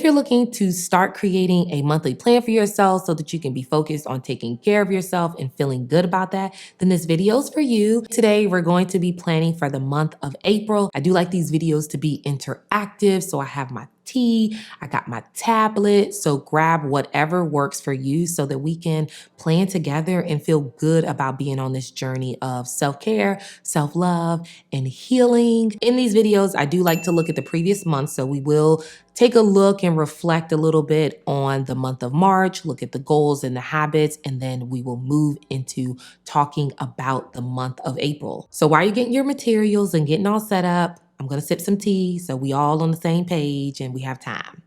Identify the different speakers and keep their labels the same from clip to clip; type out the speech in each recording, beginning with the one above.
Speaker 1: If you're looking to start creating a monthly plan for yourself so that you can be focused on taking care of yourself and feeling good about that, then this video is for you. Today, we're going to be planning for the month of April. I do like these videos to be interactive, so I have my tea, I got my tablet, so grab whatever works for you so that we can plan together and feel good about being on this journey of self-care, self-love, and healing. In these videos, I do like to look at the previous month, so we will take a look and reflect a little bit on the month of March, look at the goals and the habits, and then we will move into talking about the month of April. So while you're getting your materials and getting all set up, I'm gonna sip some tea so we all on the same page and we have time.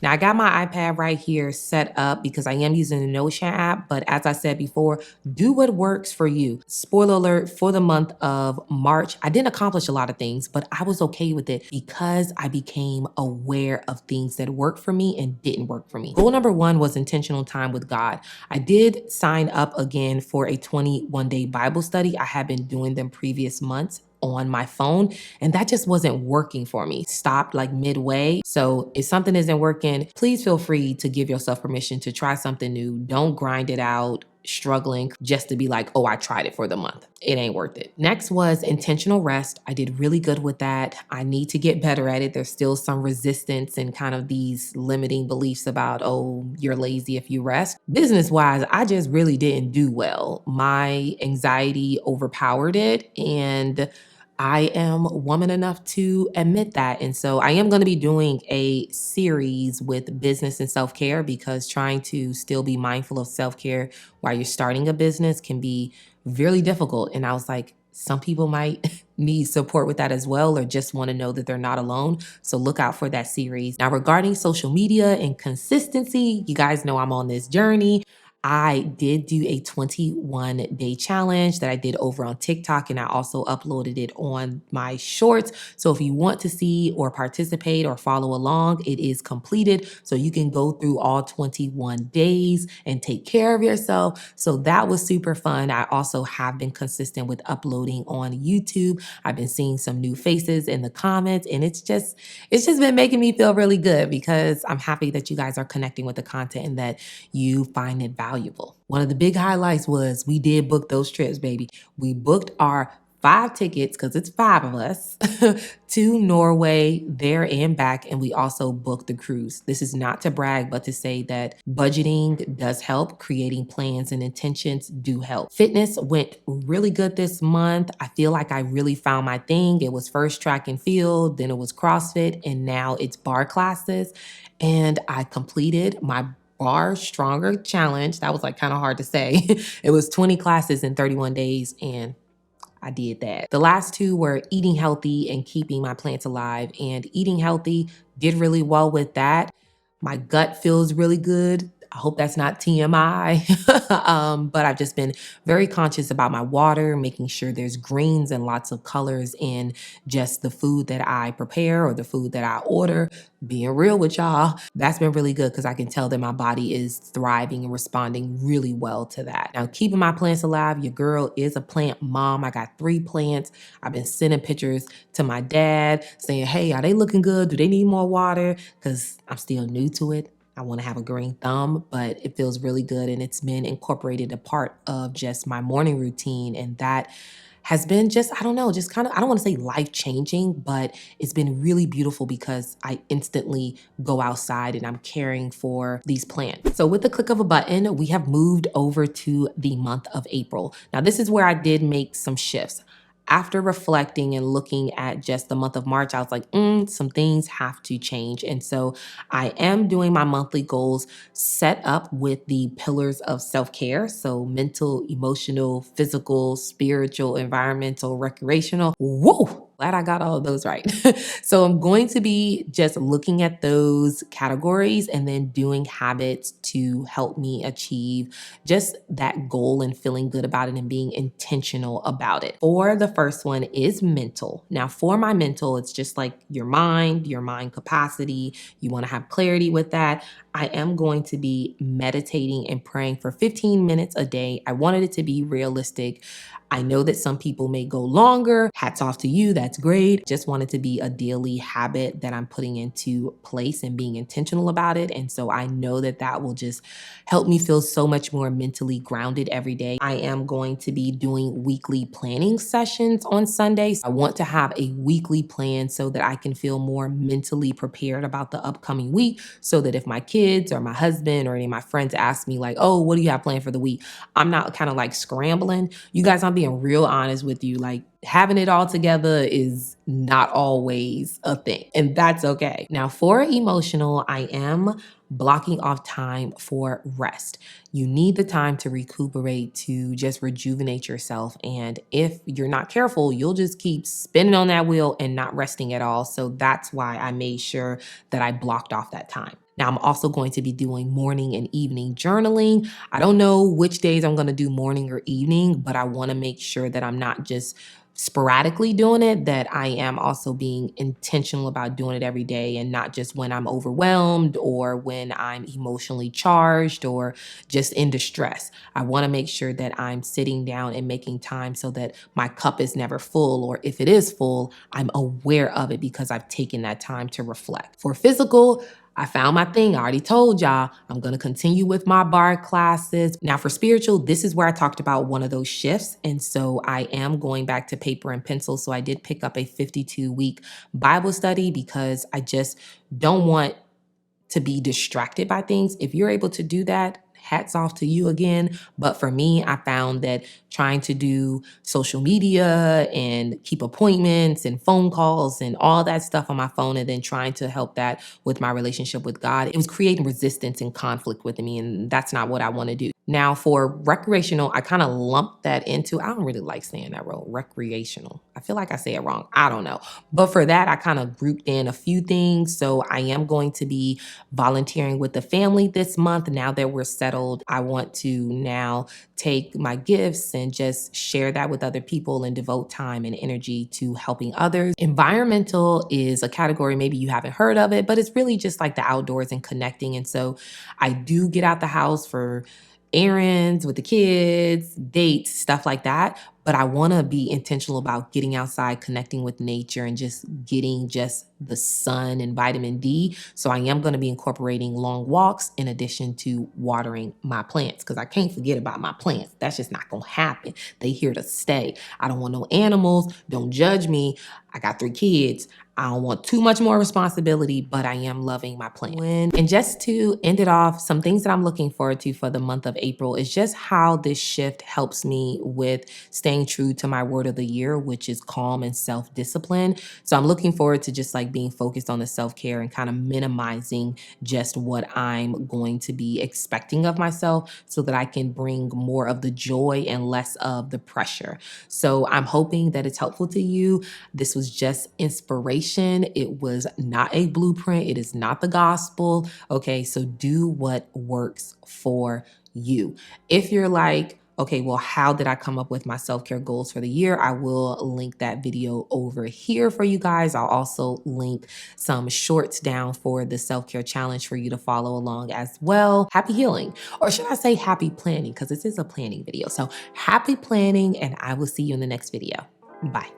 Speaker 1: Now I got my iPad right here set up because I am using the Notion app, but as I said before, do what works for you. Spoiler alert, for the month of March, I didn't accomplish a lot of things, but I was okay with it because I became aware of things that worked for me and didn't work for me. Goal number one was intentional time with God. I did sign up again for a 21-day Bible study. I had been doing them previous months on my phone, and that just wasn't working for me. Stopped like midway. So if something isn't working, please feel free to give yourself permission to try something new. Don't grind it out struggling just to be like, oh, I tried it for the month. It ain't worth it. Next was intentional rest. I did really good with that. I need to get better at it. There's still some resistance and kind of these limiting beliefs about, oh, you're lazy if you rest. Business-wise, I just really didn't do well. My anxiety overpowered it, and I am woman enough to admit that. And so I am going to be doing a series with business and self-care because trying to still be mindful of self-care while you're starting a business can be really difficult. And I was like, some people might need support with that as well, or just want to know that they're not alone. So look out for that series. Now, regarding social media and consistency, you guys know I'm on this journey. I did do a 21-day challenge that I did over on TikTok, and I also uploaded it on my shorts. So if you want to see or participate or follow along, it is completed. So you can go through all 21 days and take care of yourself. So that was super fun. I also have been consistent with uploading on YouTube. I've been seeing some new faces in the comments, and it's just been making me feel really good because I'm happy that you guys are connecting with the content and that you find it valuable. One of the big highlights was we did book those trips, baby. We booked our 5 tickets, because it's 5 of us, to Norway, there and back, and we also booked the cruise. This is not to brag, but to say that budgeting does help. Creating plans and intentions do help. Fitness went really good this month. I feel like I really found my thing. It was first track and field, then it was CrossFit, and now it's bar classes. And I completed my Bar Stronger challenge. That was like kind of hard to say. It was 20 classes in 31 days, and I did that. The last 2 were eating healthy and keeping my plants alive. And eating healthy, did really well with that. My gut feels really good. I hope that's not TMI, but I've just been very conscious about my water, making sure there's greens and lots of colors in just the food that I prepare or the food that I order. Being real with y'all, that's been really good because I can tell that my body is thriving and responding really well to that. Now, keeping my plants alive, your girl is a plant mom. I got 3 plants. I've been sending pictures to my dad saying, hey, are they looking good? Do they need more water? Because I'm still new to it. I want to have a green thumb, but it feels really good, and it's been incorporated a part of just my morning routine, and that has been just, I don't know, just kind of, I don't want to say life-changing, but it's been really beautiful because I instantly go outside and I'm caring for these plants. So with the click of a button, we have moved over to the month of April. Now, this is where I did make some shifts. After reflecting and looking at just the month of March, I was like, some things have to change. And so I am doing my monthly goals set up with the pillars of self-care. So mental, emotional, physical, spiritual, environmental, recreational. Whoa! Glad I got all of those right. So I'm going to be just looking at those categories and then doing habits to help me achieve just that goal and feeling good about it and being intentional about it. For the first one is mental. Now, for my mental, it's just like your mind capacity. You want to have clarity with that. I am going to be meditating and praying for 15 minutes a day. I wanted it to be realistic. I know that some people may go longer. Hats off to you. That's great. Just wanted to be a daily habit that I'm putting into place and being intentional about it. And so I know that that will just help me feel so much more mentally grounded every day. I am going to be doing weekly planning sessions on Sundays. I want to have a weekly plan so that I can feel more mentally prepared about the upcoming week, so that if my kids or my husband or any of my friends ask me like, oh, what do you have planned for the week? I'm not kind of like scrambling. You guys, I'm being real honest with you. Like, having it all together is not always a thing, and that's okay. Now, for emotional, I am blocking off time for rest. You need the time to recuperate, to just rejuvenate yourself. And if you're not careful, you'll just keep spinning on that wheel and not resting at all. So that's why I made sure that I blocked off that time. Now, I'm also going to be doing morning and evening journaling. I don't know which days I'm going to do morning or evening, but I want to make sure that I'm not just sporadically doing it, that I am also being intentional about doing it every day, and not just when I'm overwhelmed or when I'm emotionally charged or just in distress. I want to make sure that I'm sitting down and making time so that my cup is never full, or if it is full, I'm aware of it because I've taken that time to reflect. For physical, I found my thing. I already told y'all I'm going to continue with my bar classes. Now for spiritual, this is where I talked about one of those shifts. And so I am going back to paper and pencil. So I did pick up a 52-week Bible study because I just don't want to be distracted by things. If you're able to do that, hats off to you again. But for me, I found that trying to do social media and keep appointments and phone calls and all that stuff on my phone, and then trying to help that with my relationship with God, it was creating resistance and conflict with me. And that's not what I want to do. Now for recreational, I kind of lumped that into, I don't really like saying that word, recreational. I feel like I say it wrong. I don't know. But for that, I kind of grouped in a few things. So I am going to be volunteering with the family this month. Now that we're settled, I want to now take my gifts and just share that with other people and devote time and energy to helping others. Environmental is a category, maybe you haven't heard of it, but it's really just like the outdoors and connecting. And so I do get out the house for errands with the kids, dates, stuff like that. But I want to be intentional about getting outside, connecting with nature, and just getting just the sun and vitamin D. So I am going to be incorporating long walks in addition to watering my plants, because I can't forget about my plants. That's just not going to happen. They here to stay. I don't want no animals. Don't judge me. I got 3 kids. I don't want too much more responsibility, but I am loving my plan. And just to end it off, some things that I'm looking forward to for the month of April is just how this shift helps me with staying true to my word of the year, which is calm and self-discipline. So I'm looking forward to just like being focused on the self-care and kind of minimizing just what I'm going to be expecting of myself, so that I can bring more of the joy and less of the pressure. So I'm hoping that it's helpful to you. This was just inspiration. It was not a blueprint. It is not the gospel. Okay, so do what works for you. If you're like, okay, well, how did I come up with my self-care goals for the year? I will link that video over here for you guys. I'll also link some shorts down for the self-care challenge for you to follow along as well. Happy healing, or should I say happy planning, because this is a planning video. So happy planning, and I will see you in the next video. Bye.